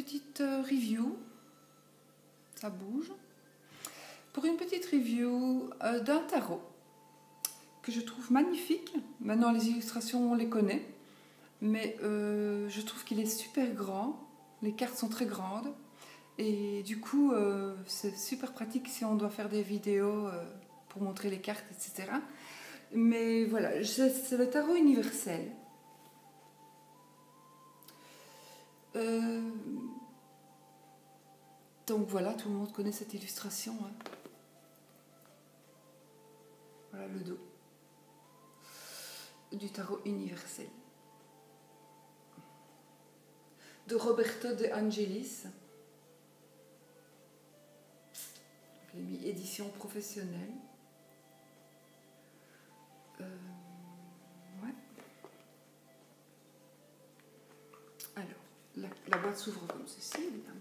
petite review, ça bouge, pour une petite review d'un tarot que je trouve magnifique. Maintenant les illustrations on les connaît, mais je trouve qu'il est super grand, les cartes sont très grandes et du coup c'est super pratique si on doit faire des vidéos pour montrer les cartes, etc. Mais voilà, c'est le tarot universel. Donc voilà, tout le monde connaît cette illustration. Hein. Voilà le dos du tarot universel. De Roberto De Angelis. Je l'ai mis édition professionnelle. Ouais. Alors, la boîte s'ouvre comme ceci, évidemment.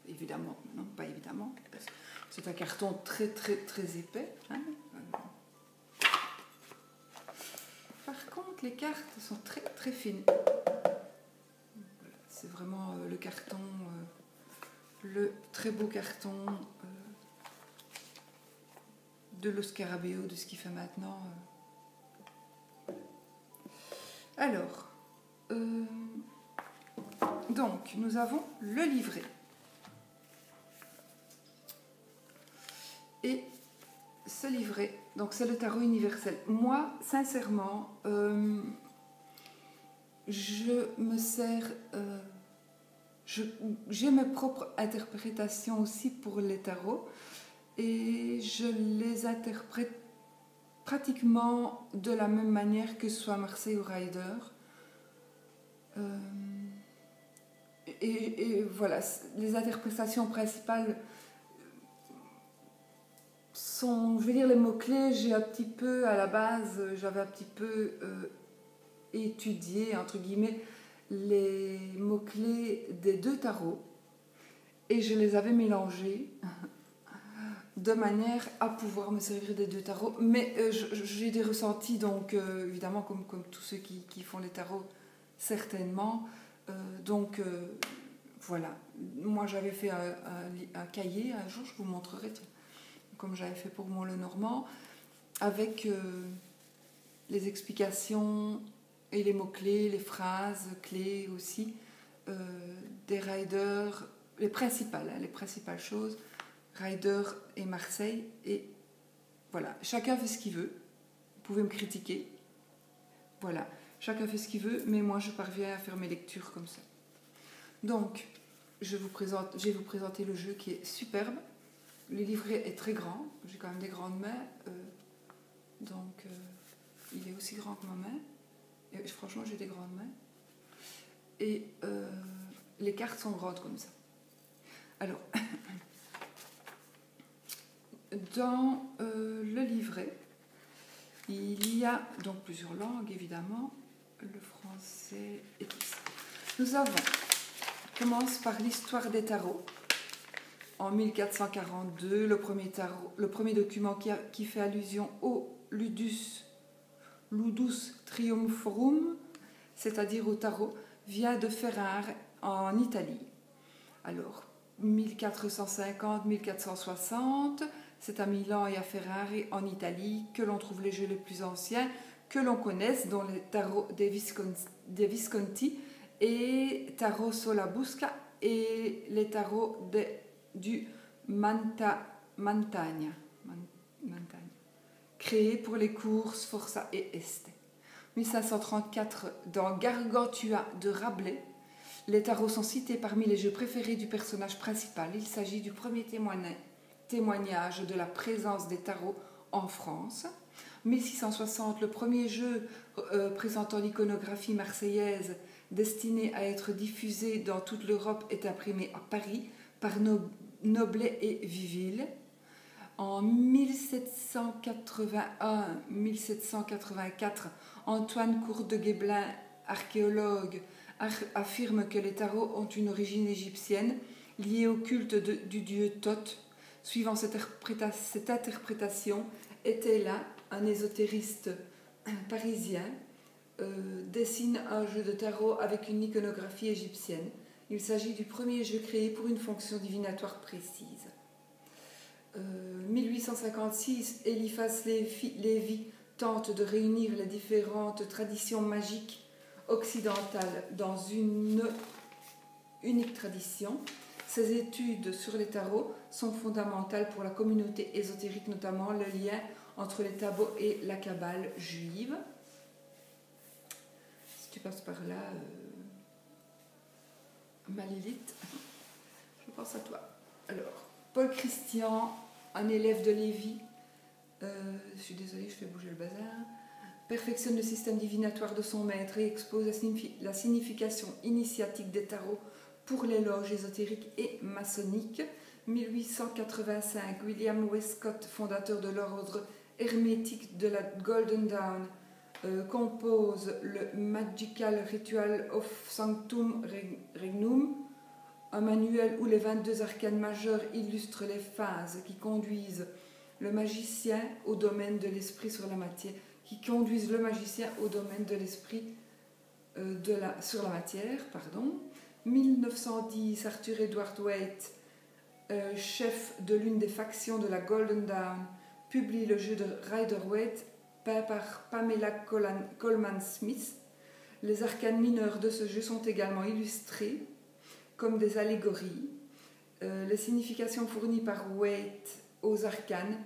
Évidemment, non, pas évidemment. C'est un carton très épais. Hein. Par contre, les cartes sont très fines. Voilà, c'est vraiment le carton, le très beau carton de Lo Scarabeo, de ce qu'il fait maintenant. Alors, donc, nous avons le livret. Et ce livret, donc c'est le tarot universel. Moi, sincèrement, je me sers... j'ai mes propres interprétations aussi pour les tarots et je les interprète pratiquement de la même manière que ce soit Marseille ou Rider. Et voilà, les interprétations principales sont, je veux dire, les mots-clés, j'ai un petit peu, à la base, j'avais un petit peu étudié, entre guillemets, les mots-clés des deux tarots et je les avais mélangés de manière à pouvoir me servir des deux tarots. Mais j'ai des ressentis, donc évidemment, comme tous ceux qui font les tarots, certainement. Voilà. Moi, j'avais fait un cahier, un jour, je vous montrerai, tiens, comme j'avais fait pour mon Lenormand, avec les explications et les mots-clés, les phrases clés aussi, des riders, les principales choses, Rider et Marseille. Et voilà, chacun fait ce qu'il veut. Vous pouvez me critiquer. Voilà, chacun fait ce qu'il veut, mais moi je parviens à faire mes lectures comme ça. Donc, je vais vous présenter le jeu qui est superbe. Le livret est très grand, j'ai quand même des grandes mains, donc il est aussi grand que ma main. Et franchement, j'ai des grandes mains. Et les cartes sont grandes comme ça. Alors, dans le livret, il y a donc plusieurs langues, évidemment, le français et tout ça. Nous avons, on commence par l'histoire des tarots. En 1442, le premier document qui fait allusion au Ludus Triumphorum, c'est-à-dire au tarot, vient de Ferrare en Italie. Alors, 1450-1460, c'est à Milan et à Ferrare en Italie que l'on trouve les jeux les plus anciens que l'on connaisse, dont les tarots des Visconti et tarot Solabusca et les tarots du Mantagne, créés pour les courses Forza et Este. 1534, dans Gargantua de Rabelais, les tarots sont cités parmi les jeux préférés du personnage principal. Il s'agit du premier témoignage de la présence des tarots en France. 1660, le premier jeu présentant l'iconographie marseillaise destiné à être diffusé dans toute l'Europe est imprimé à Paris par Noblet et Viville. En 1781-1784, Antoine Court-de-Guesblin, archéologue, affirme que les tarots ont une origine égyptienne liée au culte du dieu Thoth. Suivant cette interprétation, était là un ésotériste parisien, dessine un jeu de tarot avec une iconographie égyptienne. Il s'agit du premier jeu créé pour une fonction divinatoire précise. 1856, Eliphas Lévi tente de réunir les différentes traditions magiques occidentales dans une unique tradition. Ses études sur les tarots sont fondamentales pour la communauté ésotérique, notamment le lien entre les tarots et la kabbale juive. Si tu passes par là, Malilith, je pense à toi. Alors, Paul Christian, un élève de Lévi, je suis désolée, je fais bouger le bazar, perfectionne le système divinatoire de son maître et expose la signification initiatique des tarots pour les loges ésotériques et maçonniques. 1885, William Westcott, fondateur de l'ordre hermétique de la Golden Dawn, compose le Magical Ritual of Sanctum Regnum, un manuel où les 22 arcanes majeurs illustrent les phases qui conduisent le magicien au domaine de l'esprit sur la matière, sur la matière. 1910, Arthur Edward Waite, chef de l'une des factions de la Golden Dawn, publie le jeu de Rider-Waite peint par Pamela Colman Smith. Les arcanes mineurs de ce jeu sont également illustrés comme des allégories. Les significations fournies par Waite aux arcanes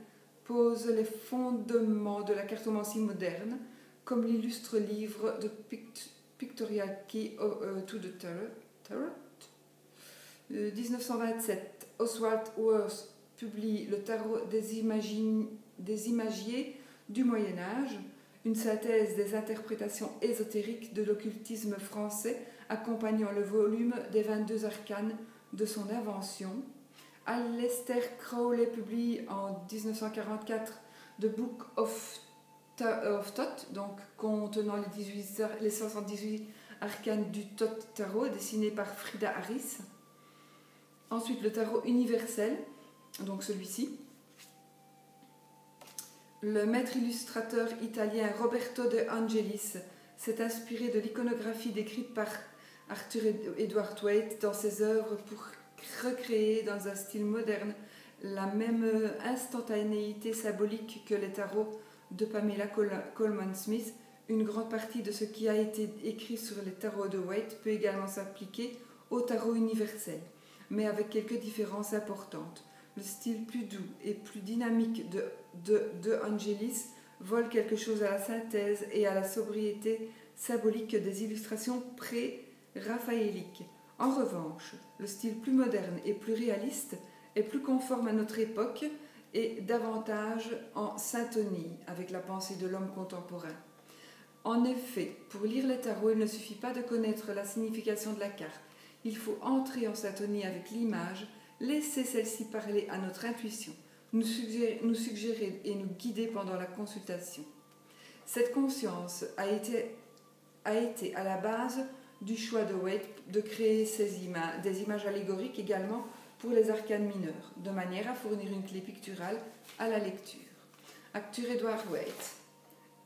posent les fondements de la cartomancie moderne, comme l'illustre livre de Pictorial Key to the Tarot. 1927, Oswald Worth publie le tarot des imagiers du Moyen-Âge, une synthèse des interprétations ésotériques de l'occultisme français accompagnant le volume des 22 arcanes de son invention. Aleister Crowley publie en 1944 The Book of Thoth, donc contenant les 78 arcanes du Thoth Tarot, dessiné par Frida Harris. Ensuite, le tarot universel, donc celui-ci. Le maître illustrateur italien Roberto De Angelis s'est inspiré de l'iconographie décrite par Arthur Edward Waite dans ses œuvres pour recréer dans un style moderne la même instantanéité symbolique que les tarots de Pamela Colman Smith. Une grande partie de ce qui a été écrit sur les tarots de Waite peut également s'appliquer au tarot universel, mais avec quelques différences importantes. Le style plus doux et plus dynamique de Angelis vole quelque chose à la synthèse et à la sobriété symbolique des illustrations pré-raphaéliques. En revanche, le style plus moderne et plus réaliste est plus conforme à notre époque et davantage en syntonie avec la pensée de l'homme contemporain. En effet, pour lire les tarots, il ne suffit pas de connaître la signification de la carte. Il faut entrer en syntonie avec l'image, laisser celle-ci parler à notre intuition, nous suggérer et nous guider pendant la consultation. Cette conscience a été à la base du choix de Waite de créer des images allégoriques également pour les arcanes mineurs, de manière à fournir une clé picturale à la lecture. Arthur Edward Waite,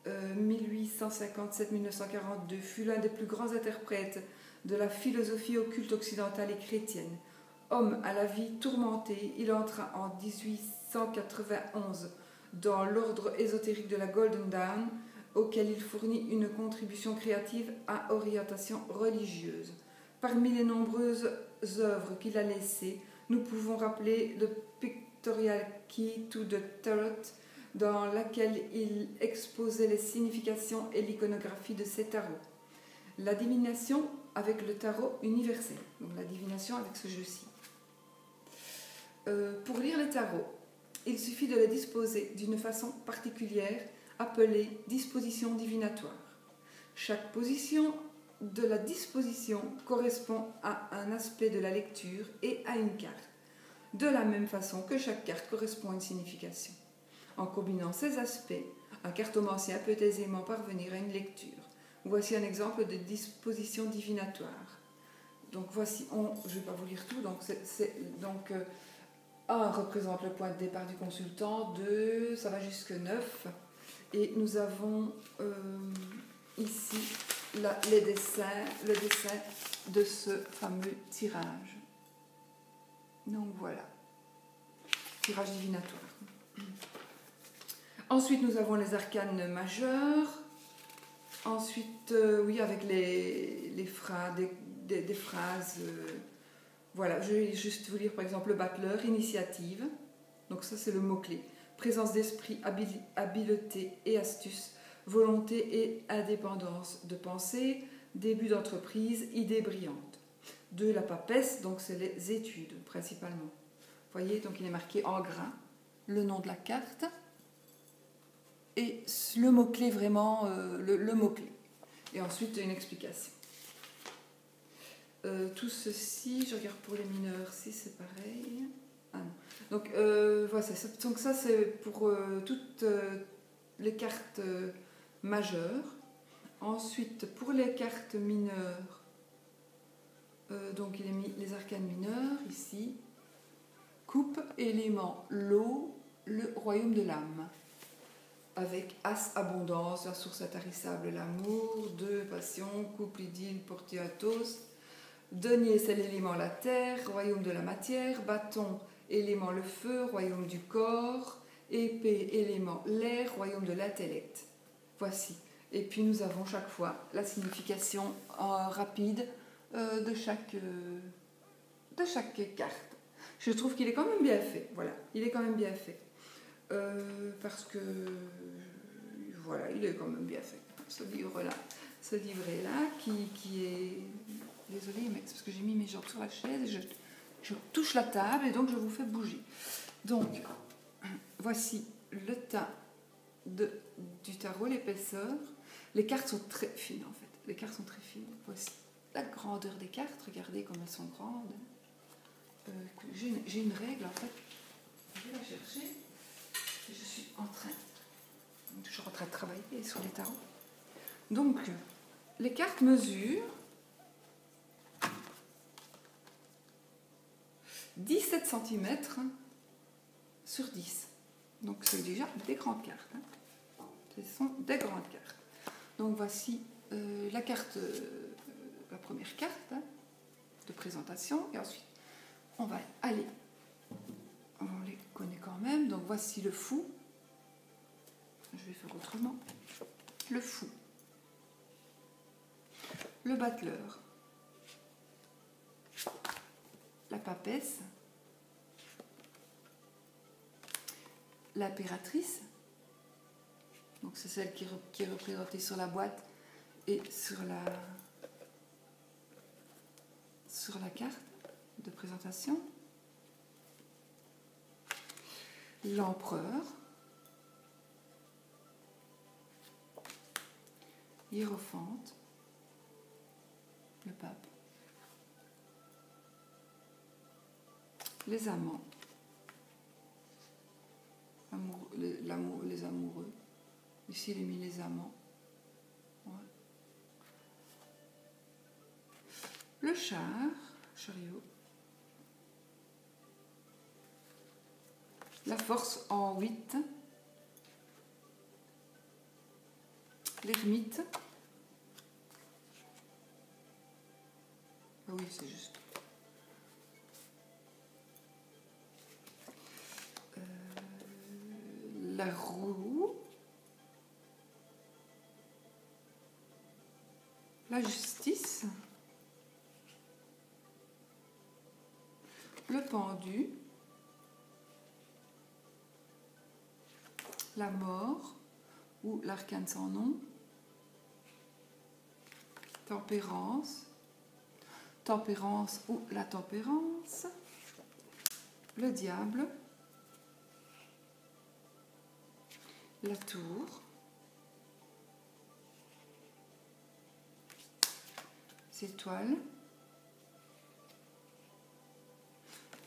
1857-1942, fut l'un des plus grands interprètes de la philosophie occulte occidentale et chrétienne. Homme à la vie tourmentée, il entra en 1891 dans l'ordre ésotérique de la Golden Dawn, auquel il fournit une contribution créative à orientation religieuse. Parmi les nombreuses œuvres qu'il a laissées, nous pouvons rappeler le Pictorial Key to the Tarot, dans laquelle il exposait les significations et l'iconographie de ces tarots. La divination avec le tarot universel, donc la divination avec ce jeu-ci. Pour lire les tarots, il suffit de les disposer d'une façon particulière appelée disposition divinatoire. Chaque position de la disposition correspond à un aspect de la lecture et à une carte, de la même façon que chaque carte correspond à une signification. En combinant ces aspects, un cartomancien peut aisément parvenir à une lecture. Voici un exemple de disposition divinatoire. Donc voici, je ne vais pas vous lire tout, donc 1 représente le point de départ du consultant, 2, ça va jusque 9, et nous avons ici le dessin de ce fameux tirage. Donc voilà, tirage divinatoire. Ensuite, nous avons les arcanes majeurs. Ensuite, oui, avec les phrases, des phrases. Voilà, je vais juste vous lire par exemple le battleur, initiative. Donc ça, c'est le mot-clé. Présence d'esprit, habileté et astuce, volonté et indépendance de pensée, début d'entreprise, idée brillante. 2, la papesse, donc c'est les études principalement. Vous voyez, donc il est marqué en gras le nom de la carte et le mot-clé vraiment, le mot-clé. Et ensuite une explication. Tout ceci, je regarde pour les mineurs si c'est pareil. Ah non. Donc, voilà, donc ça c'est pour toutes les cartes majeures. Ensuite, pour les cartes mineures, donc il est mis les arcanes mineurs ici. Coupe, élément, l'eau, le royaume de l'âme. Avec As, abondance, la source intarissable, l'amour. 2, passion, couple, idylle, portiatos. Denier, c'est l'élément, la terre, royaume de la matière. Bâton, élément, le feu, royaume du corps. Épée, élément, l'air, royaume de l'intellect. Voici. Et puis nous avons chaque fois la signification rapide de chaque carte. Je trouve qu'il est quand même bien fait. Voilà, il est quand même bien fait. Parce que voilà, il est quand même bien fait. Ce livret-là, qui est... Désolée, mais c'est parce que j'ai mis mes jambes sur la chaise et je touche la table et donc je vous fais bouger. Donc, voici le tas du tarot, l'épaisseur. Les cartes sont très fines en fait. Les cartes sont très fines. Voici la grandeur des cartes. Regardez comme elles sont grandes. J'ai une règle en fait. Je vais la chercher. Je suis toujours en train de travailler sur les tarots. Donc, les cartes mesurent 17 cm sur 10. Donc, c'est déjà des grandes cartes. Hein. Ce sont des grandes cartes. Donc, voici la carte, la première carte hein, de présentation. Et ensuite, on va aller. On les connaît quand même. Donc, voici le fou. Je vais faire autrement. Le fou. Le battleur. La papesse. L'impératrice. Donc, c'est celle qui est représentée sur la boîte et sur la carte de présentation. L'empereur. Hiérophante. Le pape. Les amants. Les amoureux. Ici, il est mis les amants. Ouais. Le chariot. La force en 8. L'ermite. Ah oui, c'est juste. La roue. La justice. Le pendu. La mort ou l'arcane sans nom. Tempérance. Tempérance ou la tempérance. Le diable. La tour. Les étoiles.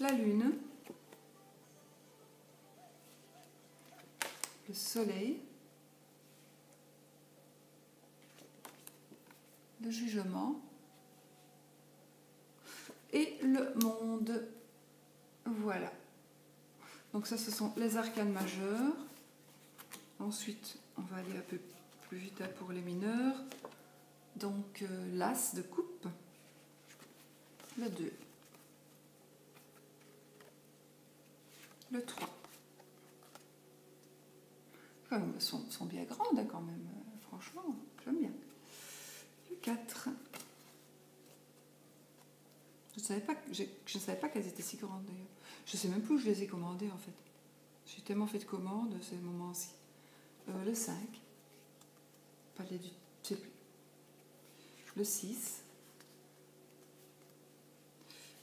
La lune. Le soleil. Le jugement. Et le monde. Voilà. Donc ça, ce sont les arcanes majeures. Ensuite, on va aller un peu plus vite pour les mineurs. Donc l'As de coupe, le 2, le 3. Elles sont bien grandes quand même, franchement, j'aime bien. Le 4. Je ne savais pas qu'elles étaient si grandes d'ailleurs. Je ne sais même plus où je les ai commandées en fait. J'ai tellement fait de commandes ces moments-ci. Le 5. Palais du... Je sais plus. Le 6.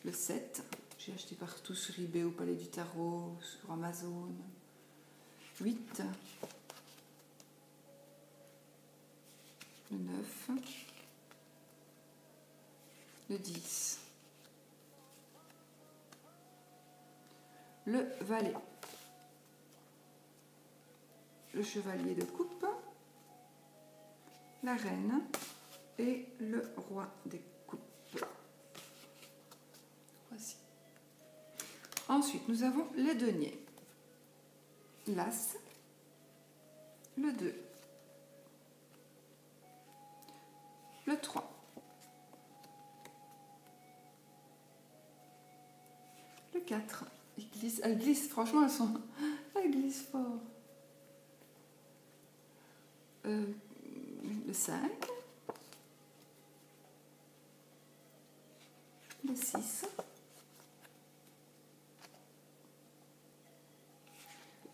Le 7. J'ai acheté partout sur eBay, au Palais du Tarot, sur Amazon. 8. Le 9. Le 10. Le valet. Le chevalier de coupe. La reine. Et le roi des coupes. Voici. Ensuite, nous avons les deniers. L'As. Le 2. Le 3. Le 4. Elles glissent, franchement, elles glissent fort. Le 5. Le 6.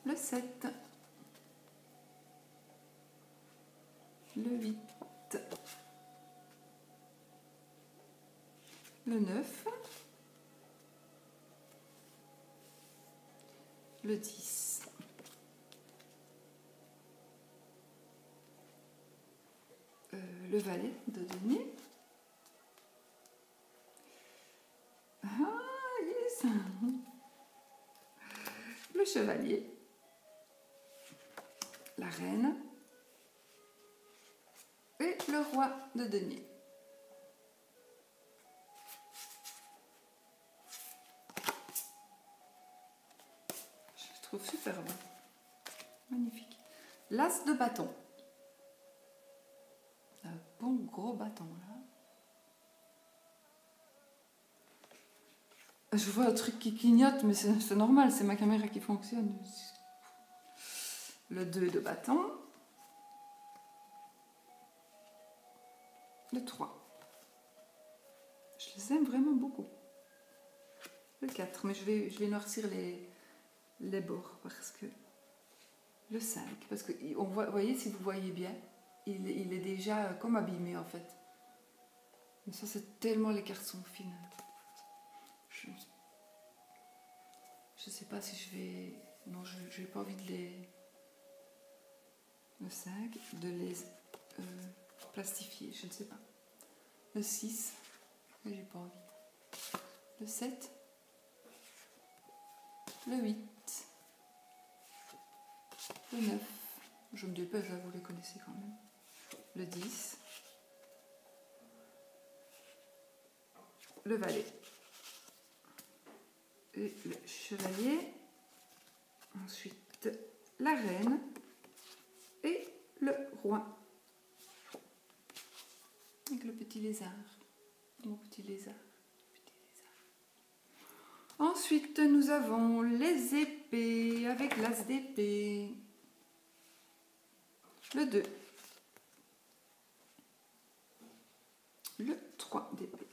Le 7. Le 8. Le 9. Le 10. Le valet de denier. Ah, yes. Le chevalier. La reine. Et le roi de denier. Je le trouve superbe. Magnifique. L'As de bâton. Un bon gros bâton là. Je vois un truc qui clignote, mais c'est normal, c'est ma caméra qui fonctionne. Le 2 de bâton. Le 3. Je les aime vraiment beaucoup. Le 4, mais je vais noircir les bords parce que... Le 5, parce que on voit, vous voyez, si vous voyez bien, il est déjà comme abîmé en fait. Mais ça, c'est tellement les cartes sont fines. Je sais pas si je vais... Non, je n'ai pas envie de les... Le 5, de les plastifier, je ne sais pas. Le 6, j'ai pas envie. Le 7, le 8, le 9, je me dépêche, là, vous les connaissez quand même. Le 10, le valet et le chevalier. Ensuite, la reine et le roi. Avec le petit lézard. Mon petit lézard. Ensuite, nous avons les épées avec l'as d'épée. Le 2. Le 3 d'épée.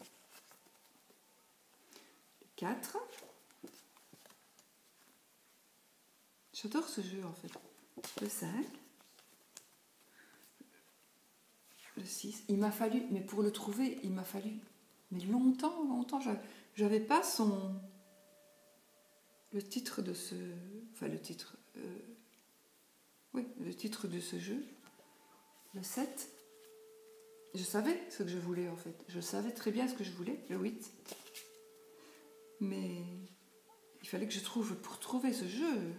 Le 4. J'adore ce jeu en fait. Le 5. Le 6. Il m'a fallu, mais pour le trouver, il m'a fallu mais longtemps. J'avais pas le titre de ce... Enfin, le titre... oui, le titre de ce jeu. Le 7. Je savais ce que je voulais en fait. Je savais très bien ce que je voulais. Le 8. Mais il fallait que je trouve... Pour trouver ce jeu,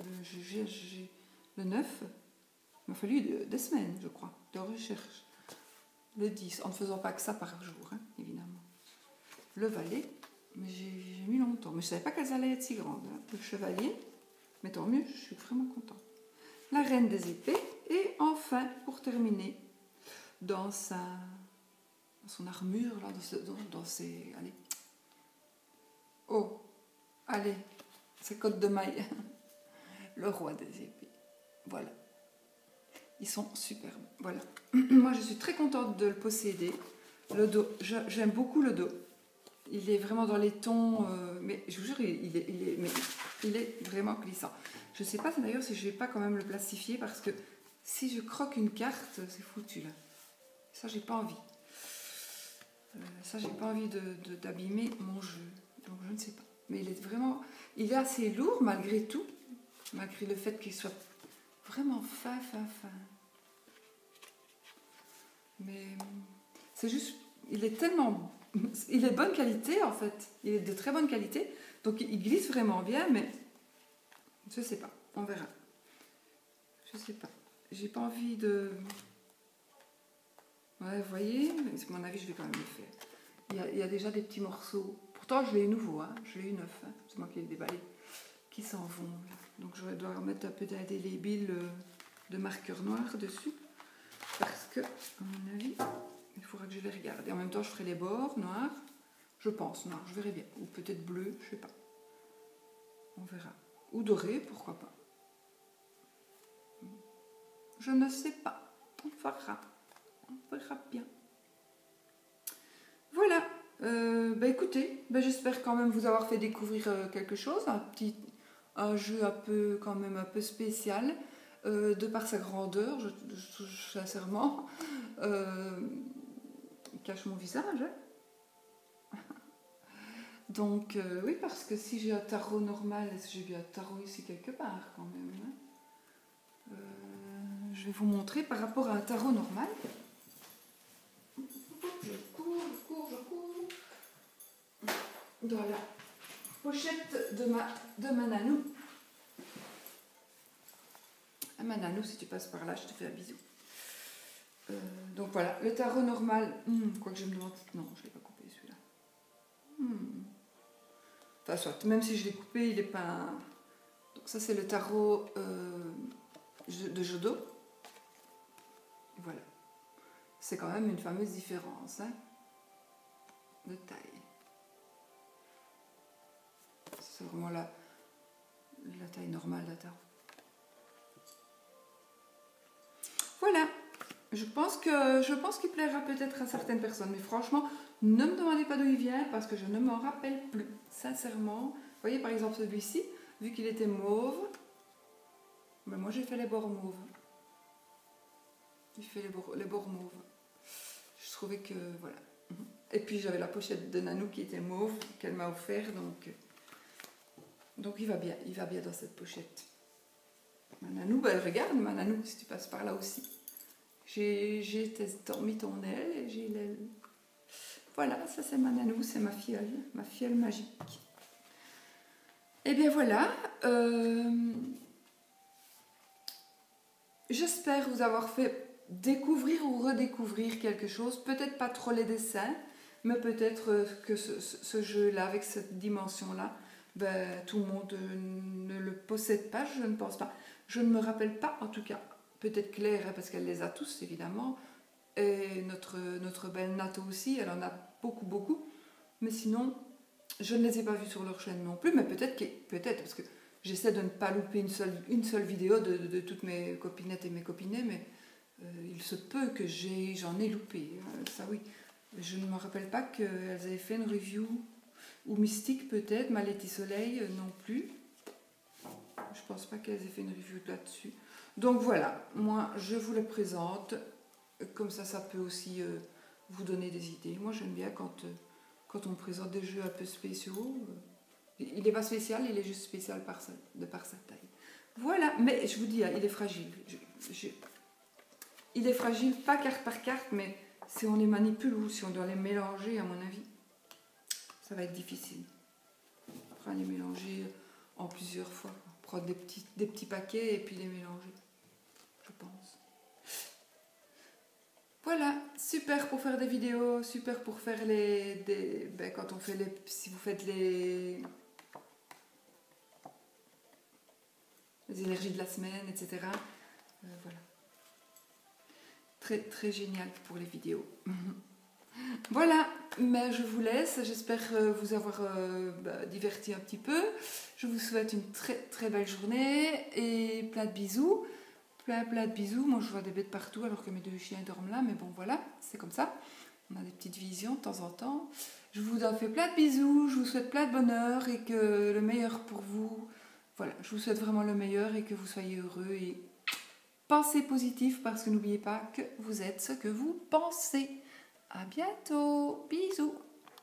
le 9, il m'a fallu des semaines, je crois, de recherche. Le 10, en ne faisant pas que ça par jour, hein, évidemment. Le valet, mais j'ai mis longtemps. Mais je ne savais pas qu'elles allaient être si grandes. Hein. Le chevalier, mais tant mieux, je suis vraiment contente. La reine des épées. Et enfin, pour terminer, dans son armure, là, dans ses... Allez. Oh, allez, ses côtes de maille. Le roi des épées. Voilà. Ils sont superbes. Voilà. Moi, je suis très contente de le posséder. Le dos, j'aime beaucoup le dos. Il est vraiment dans les tons... mais je vous jure, il est vraiment glissant. Je ne sais pas d'ailleurs si je ne vais pas quand même le plastifier parce que si je croque une carte, c'est foutu là. Ça, j'ai pas envie. Ça, j'ai pas envie d'abîmer mon jeu. Donc, je ne sais pas. Mais il est assez lourd malgré tout. Malgré le fait qu'il soit vraiment fin. Mais c'est juste... Il est tellement... Il est de bonne qualité en fait. Il est de très bonne qualité. Donc, il glisse vraiment bien, mais... Je sais pas. On verra. Je sais pas. J'ai pas envie de... Ouais, vous voyez, à mon avis, je vais quand même le faire. Il y a déjà des petits morceaux. Pourtant, je l'ai nouveau, hein. Je l'ai eu neuf. Hein. C'est moi qui l'ai déballé. Qui s'en vont. Là. Donc, je dois remettre peut-être des labels de marqueur noir dessus. Parce que, à mon avis, il faudra que je les regarde. Et en même temps, je ferai les bords noirs. Je pense, noir, je verrai bien. Ou peut-être bleu, je sais pas. On verra. Ou doré, pourquoi pas. Je ne sais pas. On verra. On verra bien. Voilà. Écoutez, j'espère quand même vous avoir fait découvrir quelque chose. Un jeu quand même un peu spécial. De par sa grandeur, sincèrement. Il cache mon visage. Hein. Donc, oui, parce que si j'ai un tarot normal, est-ce que j'ai bien un tarot ici quelque part quand même, hein. Je vais vous montrer par rapport à un tarot normal. Je cours. Dans la pochette de ma nanou. Ma nanou, si tu passes par là, je te fais un bisou. Donc voilà, le tarot normal. Quoi que je me demande. Non, je ne l'ai pas coupé celui-là. Enfin, soit, même si je l'ai coupé, il n'est pas. Donc, ça, c'est le tarot de Jodo. Voilà. C'est quand même une fameuse différence, hein, de taille. C'est vraiment la taille normale d'un tarot. Voilà. Je pense qu'il plaira peut-être à certaines personnes. Mais franchement, ne me demandez pas d'où il vient parce que je ne m'en rappelle plus. Sincèrement. Vous voyez par exemple celui-ci, vu qu'il était mauve, moi j'ai fait les bords mauves. J'ai fait les bords mauves. Je trouvais que... Voilà. Et puis j'avais la pochette de Nanou qui était mauve, qu'elle m'a offert. Donc il va bien dans cette pochette. Ma Nanou, regarde ma Nanou, si tu passes par là aussi. J'ai mis ton aile et j'ai l'aile. Voilà, ça c'est ma Nanou, c'est ma fiole magique. Et bien voilà, j'espère vous avoir fait découvrir ou redécouvrir quelque chose, peut-être pas trop les dessins, mais peut-être que ce jeu-là, avec cette dimension-là, tout le monde ne le possède pas, je ne pense pas. Je ne me rappelle pas, en tout cas, peut-être Claire, hein, parce qu'elle les a tous, évidemment, et notre belle Nato aussi, elle en a beaucoup, mais sinon, je ne les ai pas vus sur leur chaîne non plus, mais peut-être, parce que j'essaie de ne pas louper une seule vidéo de toutes mes copinettes et mes copinets, mais il se peut que j'en ai loupé, ça oui. Je ne me rappelle pas qu'elles avaient fait une review, ou Mystique peut-être, Maletti Soleil non plus. Je pense pas qu'elles aient fait une review là-dessus. Donc voilà, moi je vous le présente, comme ça peut aussi vous donner des idées. Moi j'aime bien quand on me présente des jeux un peu spéciaux. Il n'est pas spécial, il est juste spécial de par sa taille. Voilà, mais je vous dis, il est fragile. Il est fragile, pas carte par carte, mais si on les manipule ou si on doit les mélanger, à mon avis, ça va être difficile. Après, les mélanger en plusieurs fois. Prendre des petits paquets et puis les mélanger, je pense. Voilà, super pour faire des vidéos, super pour faire quand on fait si vous faites les énergies de la semaine, etc. Voilà. très très génial pour les vidéos. Voilà, mais je vous laisse. J'espère vous avoir diverti un petit peu. Je vous souhaite une très très belle journée et plein de bisous. Plein de bisous. Moi, je vois des bêtes partout alors que mes 2 chiens dorment là. Mais bon, voilà, c'est comme ça. On a des petites visions de temps en temps. Je vous en fais plein de bisous. Je vous souhaite plein de bonheur et que le meilleur pour vous. Voilà, je vous souhaite vraiment le meilleur et que vous soyez heureux et pensez positif parce que n'oubliez pas que vous êtes ce que vous pensez. À bientôt. Bisous.